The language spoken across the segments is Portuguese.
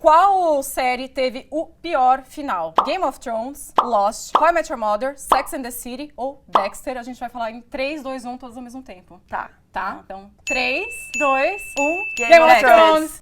Qual série teve o pior final? Game of Thrones, Lost, How I Met Your Mother, Sex and the City ou Dexter? A gente vai falar em 3, 2, 1 todos ao mesmo tempo. Tá. Tá? Então, 3, 2, 1... Game of Thrones!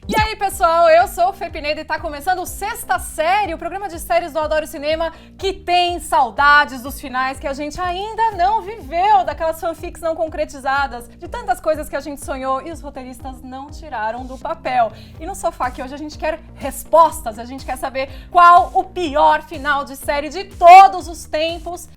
E aí, pessoal, eu sou o Fê Pineda e tá começando o Sexta Série, o programa de séries do Adoro Cinema, que tem saudades dos finais que a gente ainda não viveu, daquelas fanfics não concretizadas, de tantas coisas que a gente sonhou e os roteiristas não tiraram do papel. E no sofá aqui hoje a gente quer respostas, a gente quer saber qual o pior final de série de todos os tempos.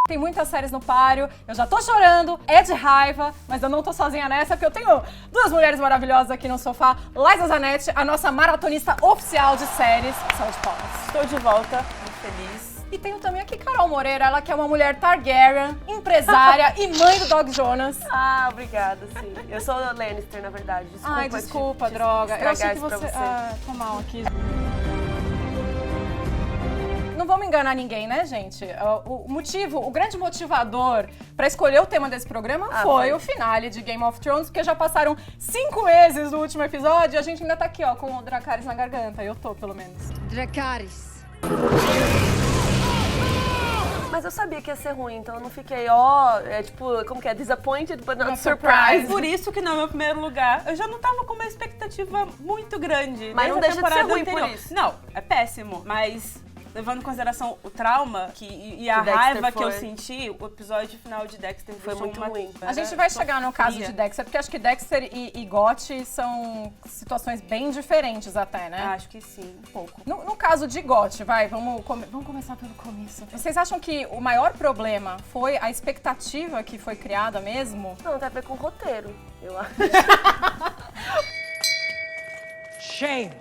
Tem muitas séries no páreo, eu já tô chorando, é de raiva, mas eu não tô sozinha nessa, porque eu tenho duas mulheres maravilhosas aqui no sofá. Liza Zanetti, a nossa maratonista oficial de séries. Salve de palmas. Estou de volta, muito feliz. E tenho também aqui Carol Moreira, ela que é uma mulher Targaryen, empresária e mãe do Dog Jonas. Ah, obrigada, sim. Eu sou Lannister, na verdade. Desculpa. Ai, desculpa, droga. Eu achei que isso pra você... você. Ah, tô mal aqui. Não vamos enganar ninguém, né, gente? O grande motivador pra escolher o tema desse programa foi o finale de Game of Thrones, porque já passaram 5 meses do último episódio e a gente ainda tá aqui, ó, com o Dracarys na garganta. Eu tô, pelo menos. Dracarys. Mas eu sabia que ia ser ruim, então eu não fiquei, como que é? Disappointed, but not Not surprised. surprised. Por isso que não é meu primeiro lugar. Eu já não tava com uma expectativa muito grande. Mas não desde a deixa de ser temporada ruim anterior. por isso. Não, é péssimo, mas levando em consideração o trauma e a Que Dexter raiva que eu foi. senti, o episódio final de Dexter Foi deixou muito uma... ruim. A gente vai Tô chegar no caso fria. de Dexter, porque acho que Dexter e GOT são situações bem diferentes até, né? Acho que sim, um pouco. No caso de GOT, vamos começar pelo começo. Vocês acham que o maior problema foi a expectativa que foi criada mesmo? Não, tem a ver com o roteiro, eu acho. Shame.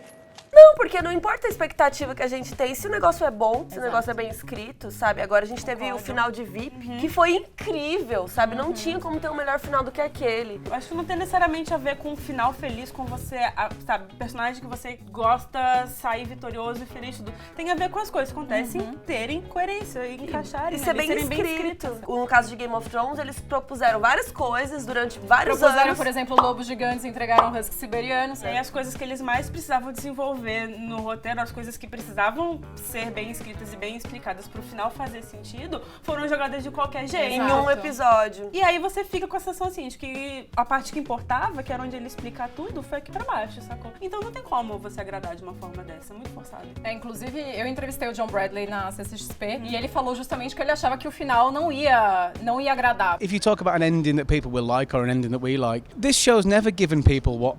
Não, porque não importa a expectativa que a gente tem, se o negócio é bom, se o negócio é bem escrito, sabe? Agora a gente teve o final de VIP, que foi incrível, sabe? Não tinha como ter um melhor final do que aquele. Eu acho que não tem necessariamente a ver com um final feliz, com você, sabe, personagem que você gosta sair vitorioso e feliz, tudo. Tem a ver com as coisas que acontecem terem coerência e encaixarem. E ser ali, bem serem escrito. No caso de Game of Thrones, eles propuseram várias coisas durante vários Propuseram, anos. por exemplo, lobos gigantes e entregaram husky siberianos. E aí as coisas que eles mais precisavam desenvolver no roteiro, as coisas que precisavam ser bem escritas e bem explicadas pro final fazer sentido, foram jogadas de qualquer jeito. Em Exato. um episódio. E aí você fica com a sensação assim, de que a parte que importava, que era onde ele explicar tudo, foi aqui pra baixo, sacou? Então não tem como você agradar de uma forma dessa, é muito forçado. Inclusive, eu entrevistei o John Bradley na CCXP e ele falou justamente que ele achava que o final não ia agradar. If you talk about an ending that people will like or an ending that we like, this show's never given people what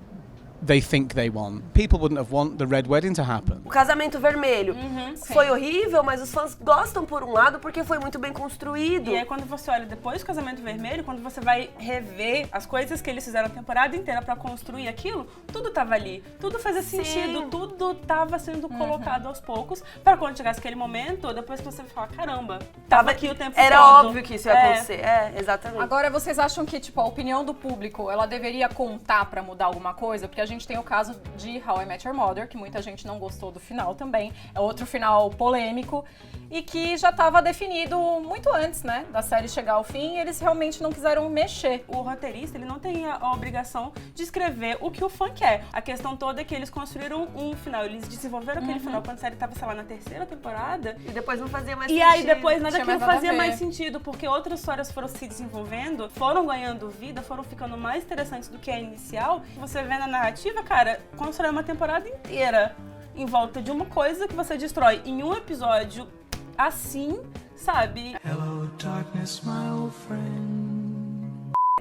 they think they want. People wouldn't have want the Red Wedding to happen. O Casamento Vermelho sim. foi horrível, mas os fãs gostam por um lado porque foi muito bem construído. E aí quando você olha depois do Casamento Vermelho, quando você vai rever as coisas que eles fizeram a temporada inteira pra construir aquilo, tudo tava ali. Tudo fazia sentido, tudo tava sendo colocado aos poucos, pra quando chegasse aquele momento, depois que você fala, caramba, tava aqui o tempo todo. Era óbvio que isso ia acontecer. Exatamente. Agora, vocês acham que, tipo, a opinião do público, ela deveria contar pra mudar alguma coisa? Porque a gente tem o caso de How I Met Your Mother, que muita gente não gostou do final também. É outro final polêmico e que já estava definido muito antes, né, da série chegar ao fim, e eles realmente não quiseram mexer. O roteirista, ele não tem a obrigação de escrever o que o fã quer. A questão toda é que eles construíram um final, eles desenvolveram aquele final quando a série tava, sei lá, na 3ª temporada. E depois não fazia mais E sentido. aí depois nada Tinha aquilo mais nada a fazia ver. mais sentido, porque outras histórias foram se desenvolvendo, foram ganhando vida, foram ficando mais interessantes do que a inicial. Você vê na narrativa, cara, constrói uma temporada inteira em volta de uma coisa que você destrói em um episódio assim, sabe? Hello, darkness, my old friend.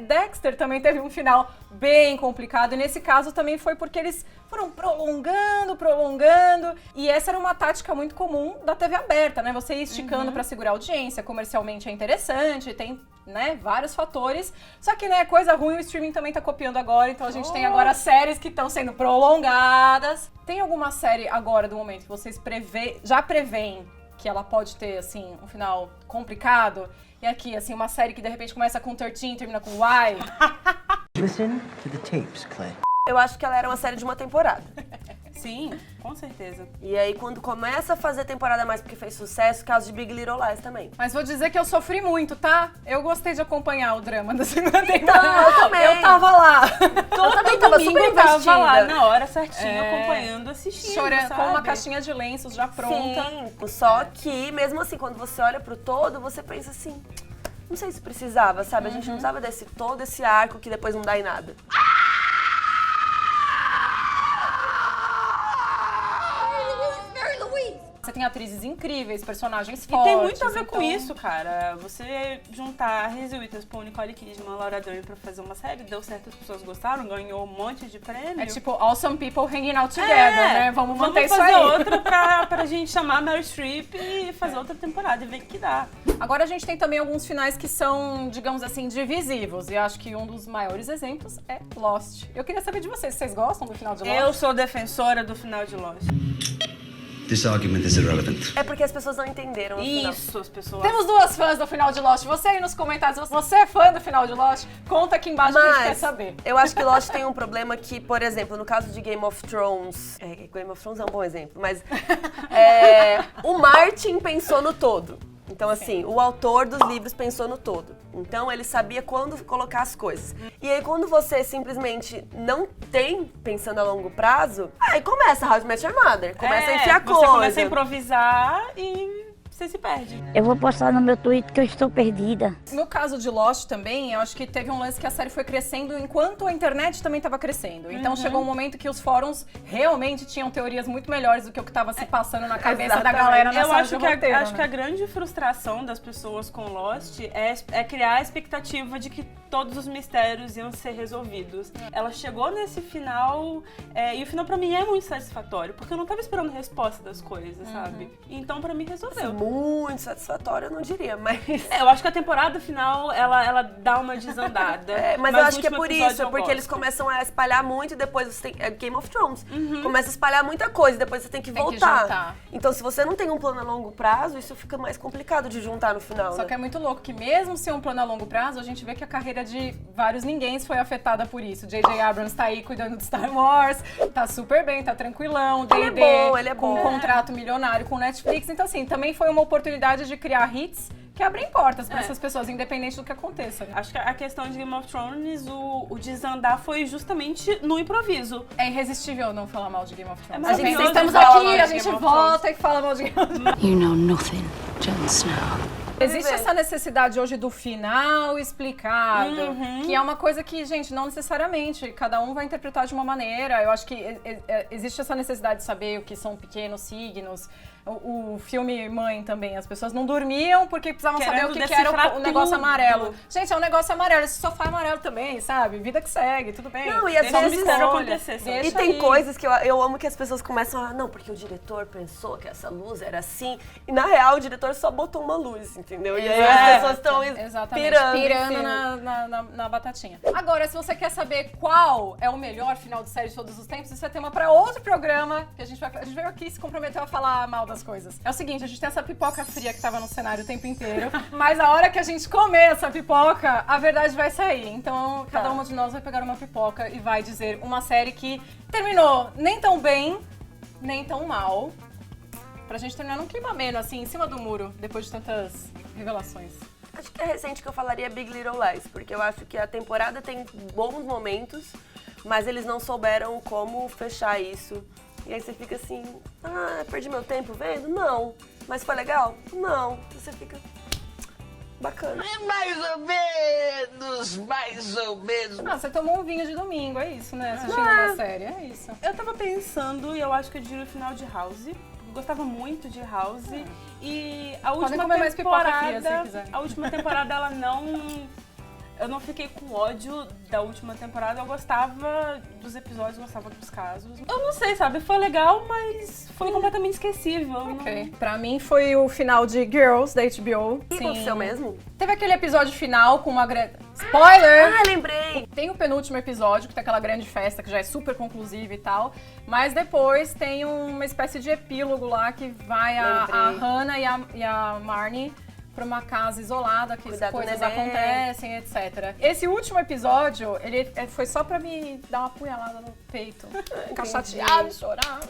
Dexter também teve um final bem complicado, e nesse caso também foi porque eles foram prolongando, e essa era uma tática muito comum da TV aberta, né? Você ir esticando pra segurar a audiência, comercialmente é interessante, tem, né, vários fatores, só que, né, coisa ruim, o streaming também tá copiando agora, então a gente tem agora séries que estão sendo prolongadas. Tem alguma série agora, do momento, que vocês já preveem que ela pode ter, assim, um final complicado? E aqui, assim, uma série que de repente começa com 13 e termina com Y. Listen to the tapes, Clay. Eu acho que ela era uma série de uma temporada. Sim. Com certeza. E aí, quando começa a fazer temporada a mais porque fez sucesso, caso de Big Little Lies também. Mas vou dizer que eu sofri muito, tá? Eu gostei de acompanhar o drama da segunda temporada. eu também. Eu tava lá. Eu também tava super Eu tava investida. lá na hora certinho, É. acompanhando, assistindo, Chorando sabe? com uma caixinha de lenços já pronta. Sim, só que, mesmo assim, quando você olha pro todo, você pensa assim... Não sei se precisava, sabe? A gente não precisava desse todo esse arco que depois não dá em nada. Você tem atrizes incríveis, personagens E fortes. tem muito a ver com então- isso, cara. Você juntar a Reese Witherspoon, Nicole Kidman, Laura Dern pra fazer uma série, deu certo, as pessoas gostaram, ganhou um monte de prêmio. É tipo awesome people hanging out together, né? Vamos manter isso fazer aí. outra pra gente chamar a Meryl Streep e fazer outra temporada e ver o que dá. Agora a gente tem também alguns finais que são, digamos assim, divisivos. E acho que um dos maiores exemplos é Lost. Eu queria saber de vocês, vocês gostam do final de Lost? Eu sou defensora do final de Lost. This argument is irrelevant. É porque as pessoas não entenderam o final. Isso, as pessoas... Temos duas fãs do final de Lost. Você aí nos comentários, se você é fã do final de Lost, conta aqui embaixo que a gente quer saber. eu acho que Lost tem um problema que, por exemplo, no caso de Game of Thrones... Game of Thrones é um bom exemplo, mas... o Martin pensou no todo. Então, assim, o autor dos livros pensou no todo. Então, ele sabia quando colocar as coisas. E aí, quando você simplesmente não tem pensando a longo prazo, aí começa How I Met Your Mother. Começa a enfiar você coisa. começa a improvisar e você se perde. Eu vou postar no meu Twitter que eu estou perdida. No caso de Lost também, eu acho que teve um lance que a série foi crescendo enquanto a internet também estava crescendo. Então chegou um momento que os fóruns realmente tinham teorias muito melhores do que o que estava se passando na cabeça da galera na Eu sala acho de que, roteiro, acho né? que a grande frustração das pessoas com Lost é criar a expectativa de que todos os mistérios iam ser resolvidos. Ela chegou nesse final, e o final pra mim é muito satisfatório, porque eu não tava esperando resposta das coisas, sabe? Então pra mim resolveu. Muito satisfatório, eu não diria, mas... Eu acho que a temporada final, ela dá uma desandada. Mas o eu acho que é último por episódio isso, eu porque gosto. eles começam a espalhar muito e depois você tem... É Game of Thrones. Começa a espalhar muita coisa e depois você tem que Tem que voltar. juntar. Então, se você não tem um plano a longo prazo, isso fica mais complicado de juntar no final, Só né? que é muito louco que mesmo sem um plano a longo prazo, a gente vê que a carreira de vários ninguéms foi afetada por isso. J.J. Abrams tá aí cuidando de Star Wars, tá super bem, tá tranquilão. D&D ele é com bom. um contrato milionário com Netflix. Então assim, também foi uma oportunidade de criar hits que abrem portas pra essas pessoas, independente do que aconteça. Né? Acho que a questão de Game of Thrones, o desandar foi justamente no improviso. É irresistível não falar mal de Game of Thrones. É A gente, maravilhoso estamos falar mal aqui, de a gente Game of volta e fala mal de Game of Thrones. You know nothing, Jon Snow. Existe essa necessidade hoje do final explicado, que é uma coisa que, gente, não necessariamente, cada um vai interpretar de uma maneira. Eu acho que existe essa necessidade de saber o que são pequenos signos. O filme Mãe também, as pessoas não dormiam porque precisavam saber o que era decifrar o negócio tudo. amarelo. Gente, é um negócio amarelo, esse sofá é amarelo também, sabe? Vida que segue, tudo bem. Não, e às Deixa o vezes... mistério acontecer, sabe? E Deixa tem aí. coisas que eu amo que as pessoas começam a... Não, porque o diretor pensou que essa luz era assim. E na real, o diretor só botou uma luz, entendeu? E aí as pessoas estão Exatamente, pirando na batatinha. Agora, se você quer saber qual é o melhor final de série de todos os tempos, isso é tema pra outro programa, que a gente veio aqui e se comprometeu a falar mal das coisas. É o seguinte, a gente tem essa pipoca fria que tava no cenário o tempo inteiro, mas a hora que a gente comer essa pipoca, a verdade vai sair. Então, cada uma de nós vai pegar uma pipoca e vai dizer uma série que terminou nem tão bem, nem tão mal, pra gente terminar num clima ameno, assim, em cima do muro, depois de tantas revelações. Acho que é recente que eu falaria Big Little Lies, porque eu acho que a temporada tem bons momentos, mas eles não souberam como fechar isso. E aí você fica assim, perdi meu tempo vendo? Não. Mas foi legal? Não. Você fica bacana. Mais ou menos. Ah, você tomou um vinho de domingo, é isso, né? Assistindo uma série, é isso. Eu tava pensando, e eu acho que eu diria o final de House. Eu gostava muito de House. E a última comer mais pipoca temporada, fria, se quiser. a última temporada, ela não... Eu não fiquei com ódio da última temporada, eu gostava dos episódios, gostava dos casos. Eu não sei, sabe? Foi legal, mas foi completamente esquecível. Ok. Pra mim foi o final de Girls, da HBO. O que aconteceu mesmo? Teve aquele episódio final com uma grande... Spoiler! Lembrei! Tem o penúltimo episódio, que tem aquela grande festa, que já é super conclusiva e tal. Mas depois tem uma espécie de epílogo lá, que vai a Hannah e a Marnie pra uma casa isolada, que Cuidar do coisas neném. acontecem, etc. Esse último episódio, ele foi só pra me dar uma punhalada no peito. Ficar chateada e chorar.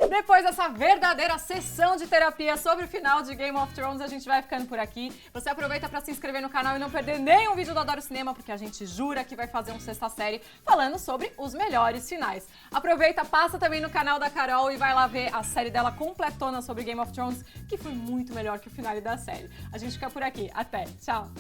Depois dessa verdadeira sessão de terapia sobre o final de Game of Thrones, a gente vai ficando por aqui. Você aproveita para se inscrever no canal e não perder nenhum vídeo do Adoro Cinema, porque a gente jura que vai fazer um sexta série falando sobre os melhores finais. Aproveita, passa também no canal da Carol e vai lá ver a série dela completona sobre Game of Thrones, que foi muito melhor que o final da série. A gente fica por aqui. Até. Tchau.